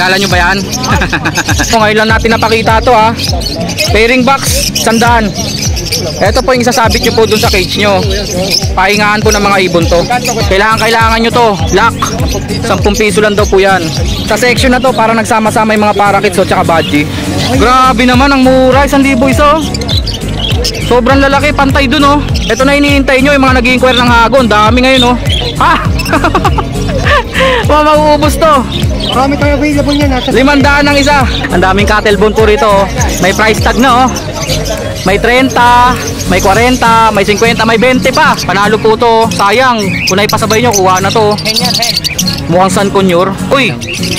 Kilala nyo ba yan? Ngayon lang natin napakita to ha. Pairing box, 100. Ito po yung isasabit nyo po dun sa cage nyo. Pahingaan po ng mga ibon to. Kailangan nyo to. Lock. 10 piso lang daw po yan. Sa section na to parang nagsama-sama yung mga parakeets o tsaka budgie. Grabe naman ang mura. 1,000 isa. Sobrang lalaki. Pantay dun oh. Ito na iniintay nyo yung mga nag-i-inquire ng hagon. Dami ngayon oh. Ha? Mauubos to. Marami tayo available niya. 500 ang isa. Ang daming cattle bone po rito oh. May price tag na oh. May 30, may 40, may 50, may 20 pa. Panalo po to. Sayang. Kung naipasabay nyo, kuha na to. Mukhang Sun Conure. Uy,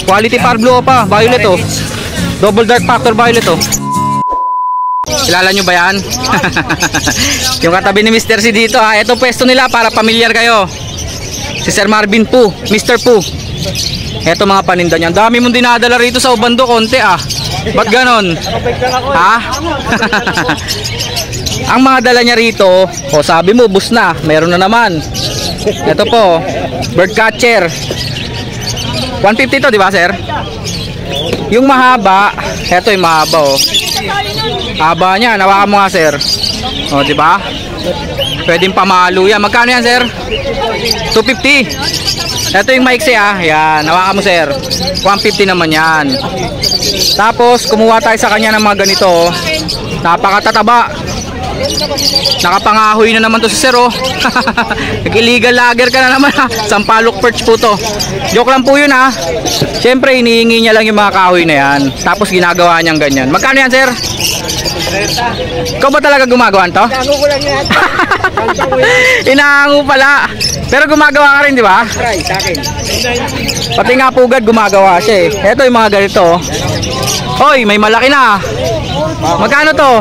quality Parblo pa. Violet oh. Double dark factor violet oh. Kilala nyo ba yan? Yung katabi ni Mr. C dito ha. Ito pwesto nila para pamilyar kayo. Si Sir Marvin po, Mr. Po. Ito mga paninda niyan. Dami mong dinadala rito sa Obando, konti ah. Ba't ganon? Ha? Ang mga dala niya rito, o sabi mo, bus na. Meron na naman. Ito po, bird catcher. 150 to, di ba sir? Yung mahaba, ito yung mahaba oh. Haba niya, nawakan mo nga sir. O, di ba? Pwedeng pamalo yan. Magkano yan sir? 250. Ito yung maiksi ah. Yan, nawakan mo sir. 150 naman yan. Tapos kumuha tayo sa kanya ng mga ganito oh. Napakatataba. Nakapangahoy na naman to si sir oh. Illegal lager ka na naman ha. Sampalok perch po to. Joke lang po yun ha. Siyempre hinihingi niya lang yung mga kahoy na yan. Tapos ginagawa niyang ganyan. Magkano yan sir? Ikaw ba talaga gumagawa nito? Inaango ko lang yan. Inaango pala. Pero gumagawa ka rin, di ba? Try, sa akin. Pati nga pugad gumagawa siya eh. Ito yung mga ganito. Hoy, may malaki na. Magkano to?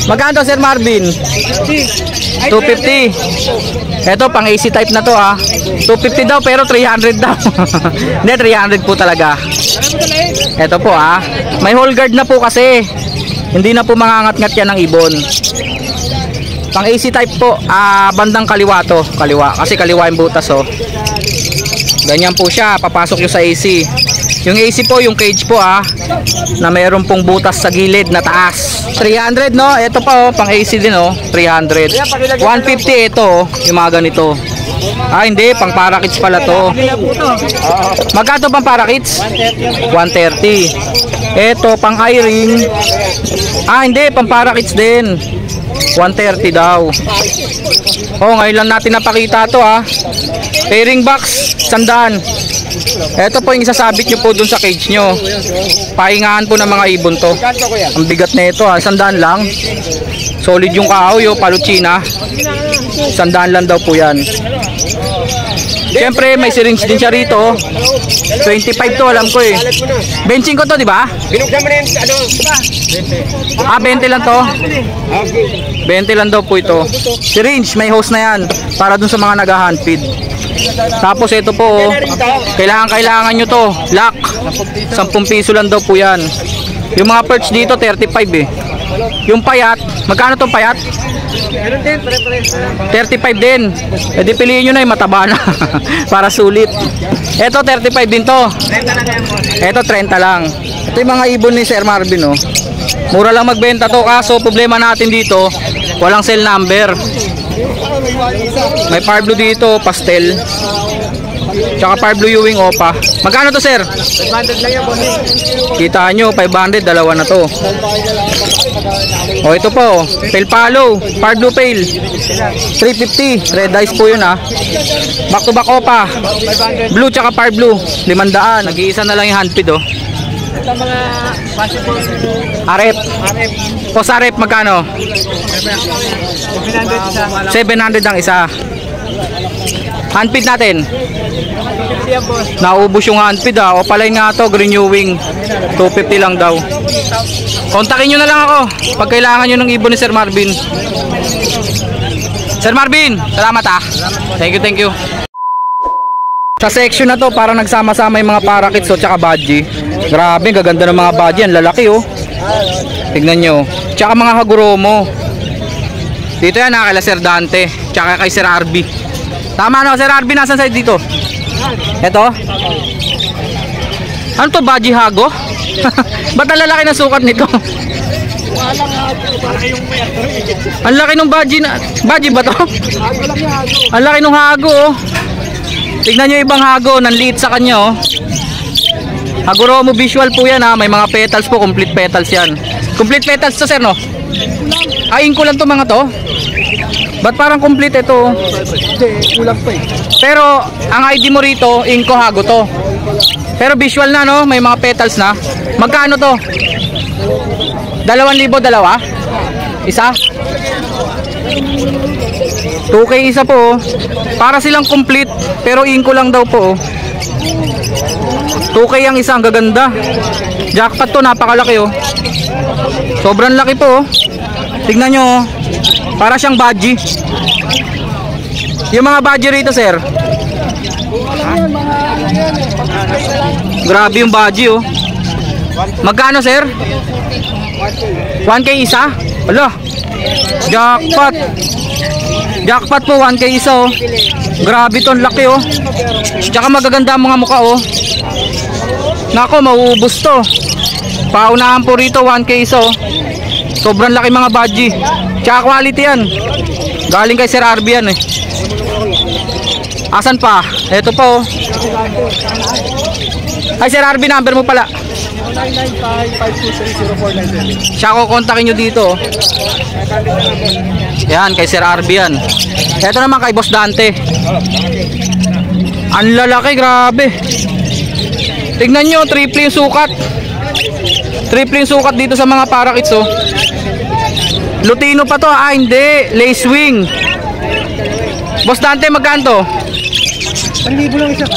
Magkano to, Sir Marvin? 250. Ito pang AC type na to ah. 250 daw pero 300 daw. Hindi, 300 po talaga. Ito po ah. May hole guard na po kasi. Hindi na po mangangat-ngat yan ng ibon. Pang AC type po, bandang kaliwa to. Kaliwa, kasi kaliwa yung butas oh. Ganyan po siya, papasok yung sa AC. Yung AC po, yung cage po na mayroon pong butas sa gilid na taas. 300 no, ito pa oh, pang AC din oh, 300. 150 ito oh, yung mga ganito. Hindi, pang parakeets pala to. Magkano pang parakeets? 130. Ito pang i-ring. Hindi, pang parakeets din. 130 daw. Oh, ngayon lang natin napakita to Pairing box, 100. Ito po yung isasabit nyo po dun sa cage nyo. Pahingaan po ng mga ibon to. Ang bigat na ito 100 lang. Solid yung kahoy oh, paluchina. 100 lang daw po yan. Siyempre may syringe din siya rito. 25 to alam ko eh. Benching ko to di ba? Binuksan mo na yung ano? 20 lang to. 20 lang daw po ito. Syringe may hose na yan para dun sa mga nag-hand feed. Tapos ito po oh, kailangan nyo to. Lock. 10 piso lang daw po yan. Yung mga perch dito 35 eh. Yung payat, magkano tong payat? 35 din. E di piliin nyo na yung mataba na. Para sulit. Ito 35 din to. Ito 30 lang. Ito yung mga ibon ni Sir Marvin oh. Mura lang magbenta to, kaso problema natin dito, walang cell number. May Parblo dito, pastel. Tsaka Parblo Ewing Opa. Magkano to sir? 500 lang yan, bossing. Kita nyo, 500, dalawa na to. O ito po, Pale Palo, Parblo Pale 350, red eyes po yun Back to back Opa. Blue tsaka Parblo 500, nag-iisa na lang yung handfeed oh. Ito mga possible Arep. Post Arep magkano? 700 ang isa. Handfeed natin. Naubos yung handfeed O palay nga to, Green Ewing 250 lang daw. Kontakin nyo na lang ako pag kailangan nyo ng ibon ni Sir Marvin. Sir Marvin, salamat Thank you. Sa section na to parang nagsama-sama yung mga parakeets tsaka budgie. Grabe, gaganda ng mga budgie, ang lalaki oh. Tignan nyo. Tsaka mga Haguromo. Dito yan kay Sir Dante tsaka kay Sir Arby. Tama no, Sir Arby, nasan side dito? Ito? Ano to, Baji Hago? Ba't ang lalaki na sukat nito? Ang laki ng Baji na. Baji ba to? Ang laki ng Hago oh. Tignan nyo ibang Hago, nanliit sa kanya oh. Hagoromo visual po yan ha. May mga petals po, complete petals yan. Complete petals to sir no? Ay, ko lang to mga to. Ba't parang complete ito? Kulang pa eh. Pero ang ID mo rito, Inko Hago to. Pero visual na no, may mga petals na. Magkano to? 2,000 dalawa? Isa? 2K isa po oh. Para silang complete, pero Inko lang daw po oh. 2K ang isa, ang gaganda. Jackpot to, napakalaki oh. Sobrang laki po oh. Tignan nyo oh. Para siyang Baji. Yung mga Baji rito sir. Grabe yung Baji oh. Magkano sir? 1K isa? Wala. Jackpot. Jackpot po, 1K isa oh. Grabe to, laki oh. Tsaka magaganda ang mga mukha oh. Nako, mauubos to. Paunahan po rito, 1K isa oh. Sobrang laki mga Baji. Tsaka quality yan. Galing kay Sir RB yan eh. Asan pa? Ito po. Ay Sir RB, number mo pala. 0995-523-0497. Siya ko kontakin nyo dito. Yan, kay Sir RB yan. Ito naman kay Boss Dante. Ang lalaki, grabe. Tignan nyo, triple yung sukat. Triple yung sukat dito sa mga parakits oh. Lutino pa to, hindi, lace wing. Boss Dante, magkano to? 1,000 lang isa.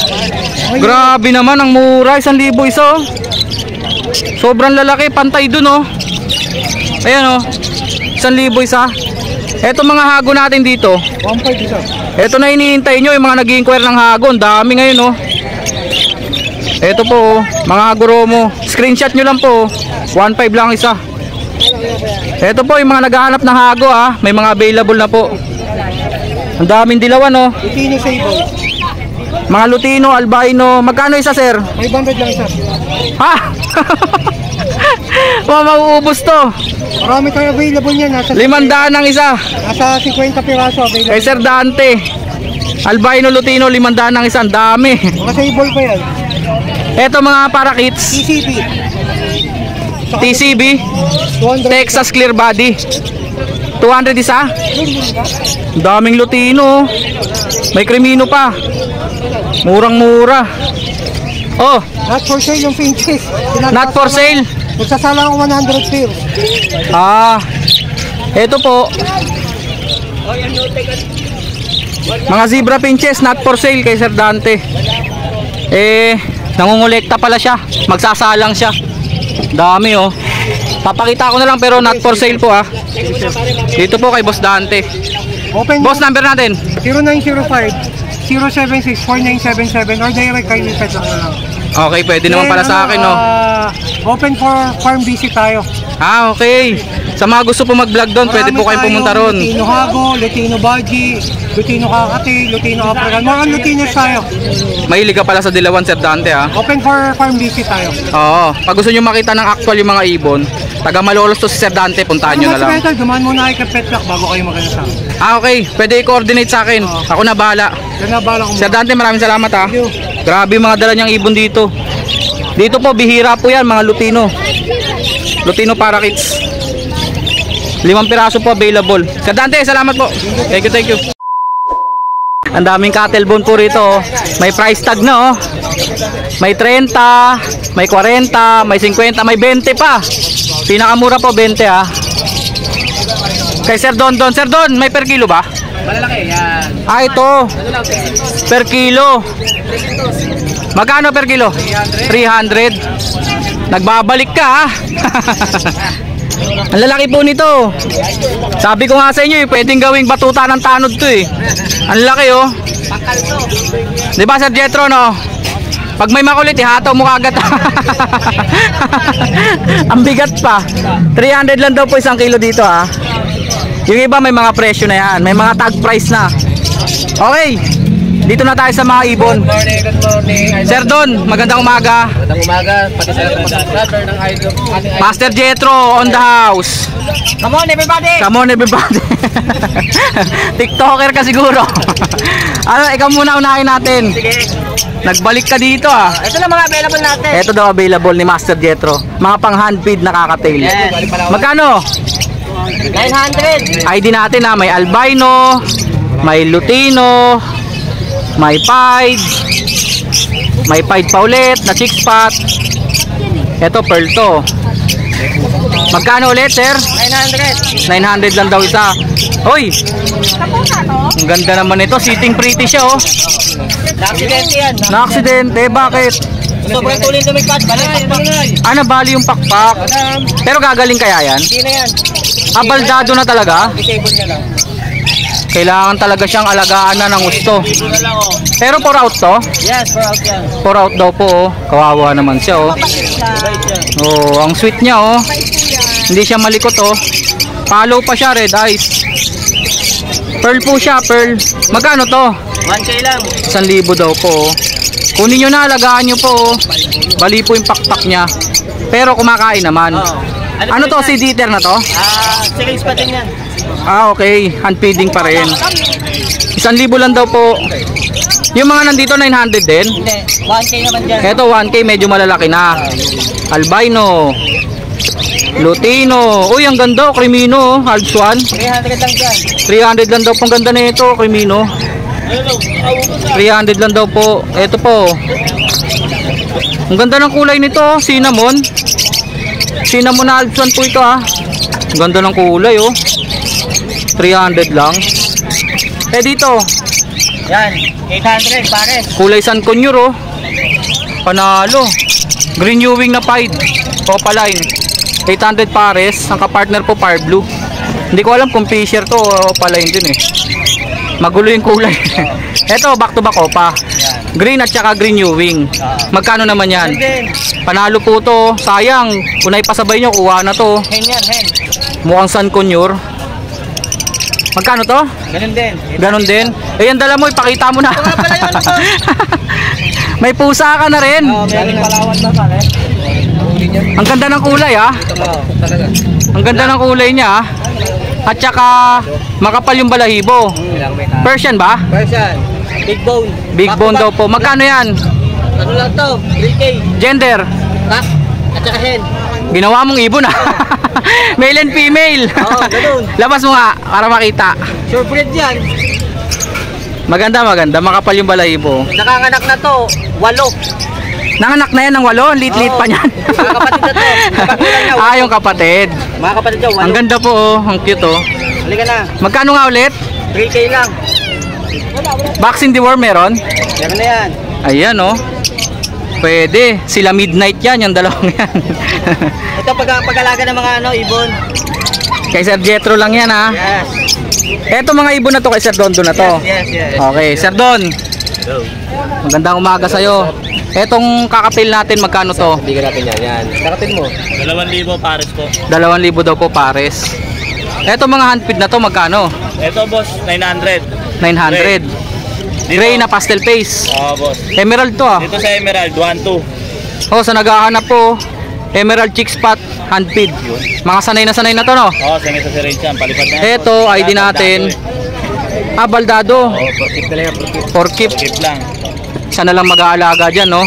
Grabe naman, ang mura, 1,000 isa oh. Sobrang lalaki, pantay dun oh. Ayan oh, 1,000 isa. Eto mga Hago natin dito. 1,500 isa. Eto na iniintay nyo, yung mga nag-inquire ng Hago. Ang dami ngayon oh. Eto po oh, mga Hagoromo. Screenshot nyo lang po oh. 1,500 lang isa. Eto po yung mga naghahanap ng Hago ah. May mga available na po. Ang daming dilawan oh. Lutino Sable. Mga Lutino, Albino. Magkano isa sir? 500 lang isa. Ha? Mauubos to. Marami kayo available niya. Nasa 500 ang isa. Nasa 50 piraso available. Kay Sir Dante. Albino, Lutino, 500 ang isa. Ang dami. Mga Sable pa yan. Eto mga parakits. TCB. TCB. 200. Texas Clear Body. 200 isa. Ang daming Lutino. May Crimino pa. Murang mura. Oh, Not for sale yung pinches. not for sale. Magsasala ko 100 pairs. Ah, eto po. Mga zebra pinches, not for sale kay Sir Dante. Nangungulekta pala siya. Magsasalang siya. Dami oh. Papakita ko na lang pero not for sale po ah. Dito po kay Boss Dante. Open Boss, number natin. 0905-076-4977 or direct kay Pet lang na lang. Okay, pwede naman pala sa akin no. Open for farm visit tayo. Ah, okay. Sa mga gusto po mag-vlog doon, pwede po kayong pumunta ron. Lutino Hago, Lutino Baji, Lutino Kakati, Lutino African. Mga Lutinos tayo. Mahilig ka pala sa dilawan, Sir Dante ah. Open for farm visit tayo. Oo. Pag gusto nyo makita ng actual yung mga ibon, taga Malolos to si Sir Dante, puntahan nyo na lang. Dumaan muna kayo kay Pet Lock bago kayo magana sa akin. Ah, okay. Pwede i-coordinate sa akin. Ako na bahala. Yan na bala ko. Sir Dante, maraming salamat ah. Thank you. Grabe yung mga dala niyang ibon dito. Dito po, bihira po yan, mga Lutino. Lutino Parakits. 5 piraso po available. Sir Dante, salamat po. Thank you, thank you. Ang daming cattle bone po rito oh. May price tag na oh. May 30, may 40, may 50, may 20 pa. Pinakamura po 20 ah. Kay Sir Don Don. Sir Don, may per kilo ba? Malalaki yan. Ah, ito. Per kilo. Magkano per kilo? 300. Nagbabalik ka ha. Ang lalaki po nito. Sabi ko nga sa inyo, pwedeng gawing batuta ng tanod to eh. Ang laki oh. Di ba Sir Jetro no? Pag may makulit, ihataw mo kagad. Ang bigat pa. 300 lang daw po 1 kilo dito ha. Yung iba may mga presyo na yan. May mga tag price na. Okay. Dito na tayo sa mga ibon. Good morning. Sir Don, magandang umaga. Magandang umaga, pati sa mga subscriber ng idol. Master Jetro on the house. Come on everybody! Come on everybody. TikToker ka siguro. Ano, ikaw muna unahin natin. Sige. Nagbalik ka dito ah. Ito lang mga available natin. Ito daw available ni Master Jetro. Mga pang hand feed na kakatail. Yes. Magkano? 900. ID natin ha, may albino, may lutino, may pied, may pied pa ulit na chick spot. Ito pearl to. Magkano ulit sir? 900. 900 lang daw isa. Hoy! Ang ganda naman ito, sitting pretty siya oh. Accident yan. Na-aksidente, bakit? Sobrang tulin lumipad. Ano bali yung pakpak? Pero gagaling kaya yan? Hindi na yan. Abaldado na talaga? Disable na lang. Kailangan talaga siyang alagaan na ng gusto. Dito na lang oh. Pero for out to? Yes, for out yan. For out daw po oh. Kawawa naman siya oh. Right yan. Oh, ang sweet niya oh. Hindi siya malikot oh. Follow pa siya, red eyes. Pearl po siya, pearl. Magkano to? 1K lang. 1,000 daw po oh. Kunin nyo na, alagaan nyo po oh. Bali po yung pakpak niya. Pero kumakain naman. Oh. Ano to, si Dieter na to? Series pa din yan. Ah, okay. Hand feeding pa rin. 1,000 lang daw po. Yung mga nandito 900 din. Hindi, 1K naman dyan. Ito 1K medyo malalaki na. Albino, Lutino. Uy, ang ganda, Crimino, Alps 1. 300 lang dyan. 300 lang daw po. Ang ganda na ito, Crimino. 300 lang daw po. Ito po. Ang ganda ng kulay nito, cinnamon. Cinnamon na Alps 1 po ito ah. Ang ganda ng kulay oh. 300 lang. Eh dito, Yan, 800 pares. kulay San Conyor oh. Panalo. Green Ewing na pied. Opaline. 800 pares. Ang kapartner po Fire Blue. Hindi ko alam kung Fisher to o Opaline din eh. Magulo yung kulay. Eto back to back opa. Green at saka Green Ewing. Magkano naman yan? Then, Panalo po to. Sayang. Kung naipasabay nyo, kuha na to. hen yan, hen. Mukhang San Conyor. Magkano to? Ganun din. Ganon din. Eh, yan dala mo, ipakita mo na. Ito nga pala yun, ito. May pusa ka na rin. Meron palawan na pala eh. Ang ganda ng kulay ah. Talaga. Ang ganda ng kulay niya ah. At saka makapal yung balahibo. Persian ba? Persian. Big bone. Big bone daw po. Magkano yan? Ano lang to? 3K. Gender? Cock. At saka hen. Ginawa mong ibon ah. Male and female. Oo, ganun. Labas mo nga para makita. Sure breed yan. Maganda, maganda. Makapal yung balahibo. Nakanganak na to. 8. Nanganak na yan ng 8. Lit-lit pa niyan. Mga kapatid na to. Kapagulang niya. Ah, yung kapatid. Mga kapatid niya, 8. Ang ganda po oh. Ang cute oh. Halika na. Magkano nga ulit? 3K lang. Vaccine deworm meron? Meron na yan. Ayan oh. Pwede. Sila midnight yan. Yung dalawang yan. Ito pag-alaga ng mga ibon. Kay Sir Jetro lang yan ha. Yes. Eto mga ibon na to kay Sir Dondo na to. Yes. Okay, Sir Don. Magandang umaga sa'yo. Etong kakapil natin, magkano to? Bigyan natin yan. Kakatin mo. 2,000 pares po. 2,000 daw po pares. Eto mga handfeed na to, magkano? Ito boss, 900. 900. Gray na pastel face. Oo boss. Emerald to ah. Dito sa Emerald, 1,200. Oh, sa naghahanap po, Emerald chick spot handfeed. Mga sanay na to no? Oo, sangit sa range yan. Palipad na yan. Eto, ID natin. Ah, baldado. Oo, porkip na lang. Porkip. Porkip lang. Isa na lang mag-aalaga dyan no?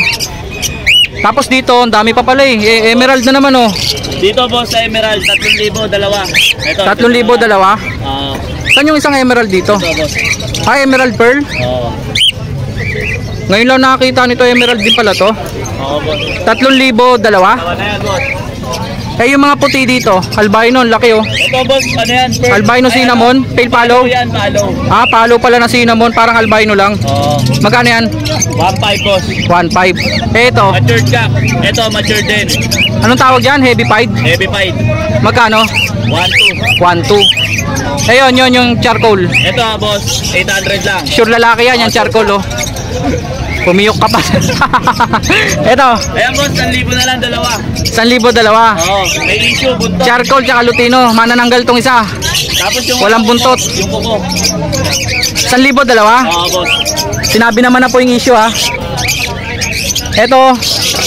Tapos dito, ang dami pa pala eh. Emerald na naman oh. Dito boss sa Emerald, 3,000 dalawa. Ito, 3,000 dalawa. Oo. Saan yung isang emerald dito? Ito boss. Ah, emerald pearl? Oo. Ngayon lang nakakita nito, emerald din pala to. Oo boss. 3,000 dalawa. Tawa na yan boss. Eh yung mga puti dito, albino, ang laki oh. Ito boss, ano yan? Albino cinnamon, pale Palo palo. yan, palo. Ah, palo pala na cinnamon, parang albino lang. Oo. Magkano yan? 1,500 boss. 1,500. Eh ito, Matured ka. Ito, matured din. anong tawag dyan? Heavy pied? Heavy fight. Magkano? 1,200. 1,200. Eh yun yung charcoal. Ito boss, 800 lang. Sure lalaki yan, yung charcoal oh. Pumiyok ka pa. Ito, Ayan boss, 1,000 na lang, dalawa. 1,000 dalawa. Oo, may issue, buntot. Charcoal tsaka lutino, manananggal tong isa. Tapos yung Walang buntot. Yung kuko. 1,000 dalawa. Oo boss. Sinabi naman na po yung issue ha. Ito,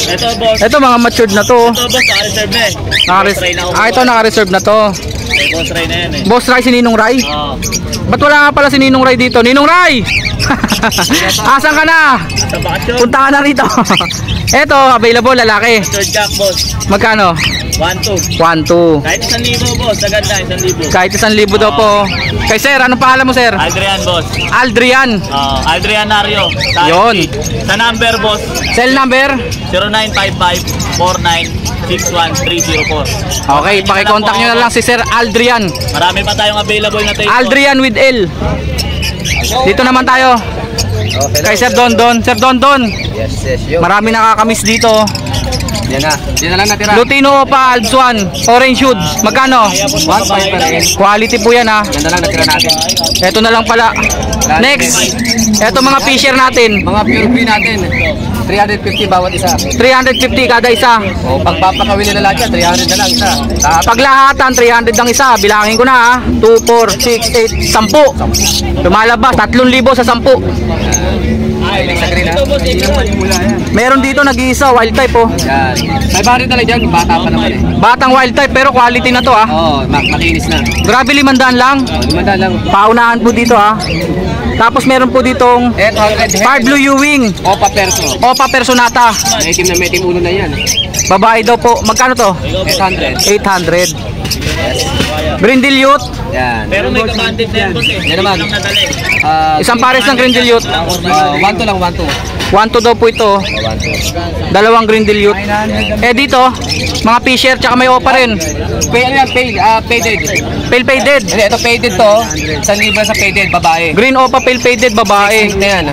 Ito boss. ito mga matured na to. Ito boss, naka-reserve na eh. Boss Ray na ako. Ito naka-reserve na to. Eh, Boss Ray na yan eh. Boss Ray si Ninong Ray. Oo. Ba't wala nga pala si Ninong Ray dito? Ninong Ray! Asan ka na? Sa bakasyon. Punta ka na rito. Ito, available lalaki. Third jack boss. Magkano? 1,2. 1,2. Kahit 1,000 boss, agad na 1,000. Kahit 1,000 daw po. Kay sir, anong pangalan mo sir? Adrian boss. Aldrian. Adrianario. Yun. Sa number boss, Cell number? 0955-49-61304. Okay, pakicontact nyo na lang si Sir Aldrian. Marami pa tayong available na tape. Aldrian with L. Dito naman tayo. Kay Sir Dondon. Sir Dondon, Yes, yo. marami nakakamiss dito. Yan na. Yan na lang natira. Lutino pa, Alps 1, Orange Hood. Magkano? 1.5 pa rin. Quality po yan ha. Yan na lang natira natin. Ito na lang pala. Next, ito mga fisher natin. Mga pure green natin. 350 bawat isa. 350 kada isa. O pagpapakawin nila lahat yan, 300 na lang isa. Paglahatan, 300 ang isa. Bilangin ko na ha. 2, 4, 6, 8, 10. Lumalabas, 3,000 sa 10. Sa green ha. Meron dito nag-iisa, wild type oh. Yan. 500 na lang dyan, bata pa naman eh. Batang wild type pero quality na to ah. Oo, makinis na. Grabe 500 lang. O, 500 lang. Paunahan po dito ah. Tapos meron po ditong 800 Far Blue Ewing, Opa Perso. Opa Personata. May team ulo na yan. Babae daw po. Magkano to? 800. 800. Green Dilute, Yan. Pero may kabandit na yan boss eh. Yan naman. Hindi lang nadali. isang pares ng Green Dilute. 1 to lang, 1 to. 1 daw po ito. 1 to. Dalawang Green Dilute. Eh dito, mga fisher tsaka may Opa rin. Ano yan, faded. Pale faded. Hindi, ito faded to. 1,000 sa faded, babae. Green Opa pale faded babae. Na yan.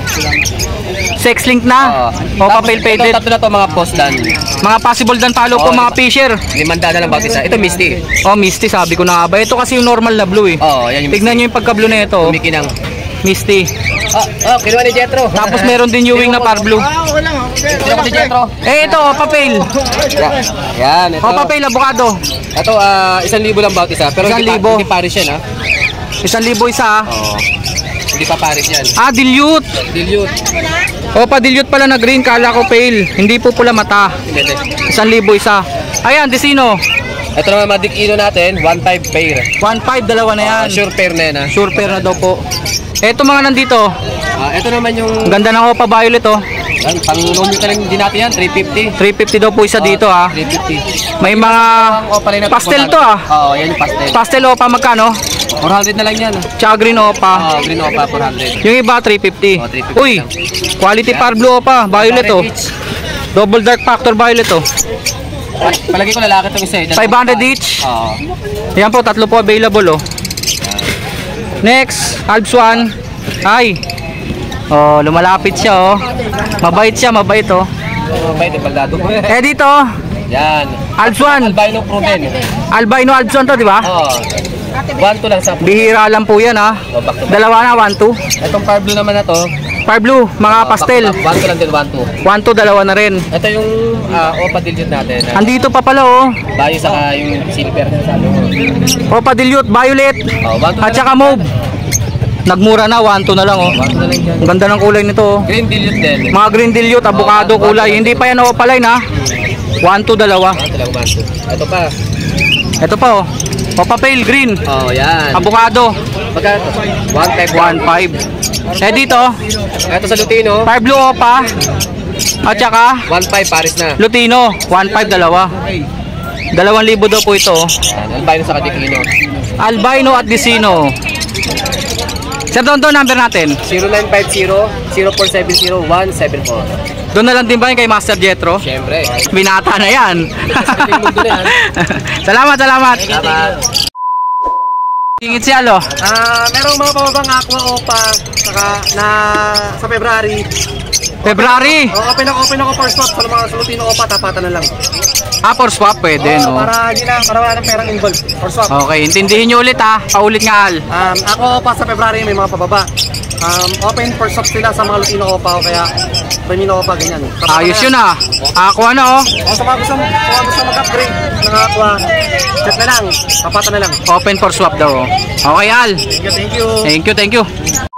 Sex link na. Opa pale faded. Ito, tatlo na to mga post dan. Mga possible dan follow po mga fisher. 500 na lang bawat isa. Ito misty. Oh, Misty sabi ko na nga ba. Ito kasi yung normal na blue eh. Oo, yan yung misty. Tignan nyo yung pagka-blue na ito. Kumikinang. Misty. Kinuha ni Jetro. Tapos meron din Ewing na par blue. Kinuha ni Jetro. Eh ito, Opa pale. Yan, ito. Opa pale, avocado. Ito, 1,000 lang bawat isa. Pero 1,000. hindi pares yan, ha? 1,000 isa ah. Oo. Hindi pa pares yan. Ah, dilute. Dilute. Opa dilute pala na green, kala ko pale. Hindi po pula mata. Hindi. 1,000 isa. Ayan, Desino. Ito naman madikino natin, 1.5 pair. 1,500, dalawa na yan. Sure pair na yan, ha? Sure pair na daw po. Eto mga nandito. Ito naman yung Ang ganda ng Opa Violet oh. yan, pang-loan ka lang din natin yan, 350. 350 daw po isa dito ah. 350. May mga pastel to ah. Oo, yan yung pastel. Pastel Opa magkano? 400 na lang yan. Tsaka green Opa. Green Opa, 400. Yung iba 350. Oh, 350 Uy, lang. quality par blue Opa. Violet oh. Double dark factor violet oh. Palagi ko lalaki itong isa eh. 500 each. Oo. Yan po, tatlo po available oh. Next, Alps 1. Ay. Oh, lumalapit siya oh. Mabait siya, mabait oh. Pwede, baldado. Eh dito, Yan. Alps 1. Albino proven. Albino Alps 1 to, di ba? Oo. 1-2 lang sa Bihira lang po yan ha. back to back. Dalawa na, 1-2. Itong Far Blue naman na to. Far blue, mga pastel. 1-2 lang din, 1-2. 1-2, dalawa na rin. Ito yung Opa Dilute natin. Andito pa pala oh. Bayo saka yung silver na sabi mo. Opa Dilute, Violet. 1-2 At saka mauve. Nagmura na, 1-2 na lang oh. 1-2 na lang dyan. Ang ganda ng kulay nito oh. Green Dilute din. Mga green dilute, avocado kulay. Hindi pa yan opaline ha. 1-2, dalawa. 1-2 lang, 1-2. Ito pa. Ito pa oh. Opa pale, green. Oh, yan. Avocado, Magkano? 1-5. 1-5. Eh dito, Ito sa Lutino. Far blue Opa. At saka 1-5 pares na. Lutino, 1-5, dalawa. 2,000 daw po ito oh. Yan, albino sa Kadikino. Albino at Desino. Sir Dondo, number natin. 0950-0470-174. Doon na lang din ba yun kay Master Jetro? Siyempre. Binata na yan. mundo na yan. Salamat, salamat. Salamat. Tingit siya lo. Merong mga pababang Aqua Opa saka na sa February. February. Open ako per swap sa mga Lutino Opa, tapatan na lang. For swap pwede no. Para hindi lang, para wala ng perang involved. For swap. Okay, intindihin nyo ulit ha. Paulit nga Al. Ako Opa sa February may mga pababa. Open for shop sila sa mga Lutino Opa, kaya Femino Opa, ganyan. Ayos yun ah. Aqua na oh. O, sa mga gusto mag-upgrade ng Aqua, chat na lang, papata na lang. Open for swap daw oh. Okay Al. Thank you, thank you. Thank you, thank you.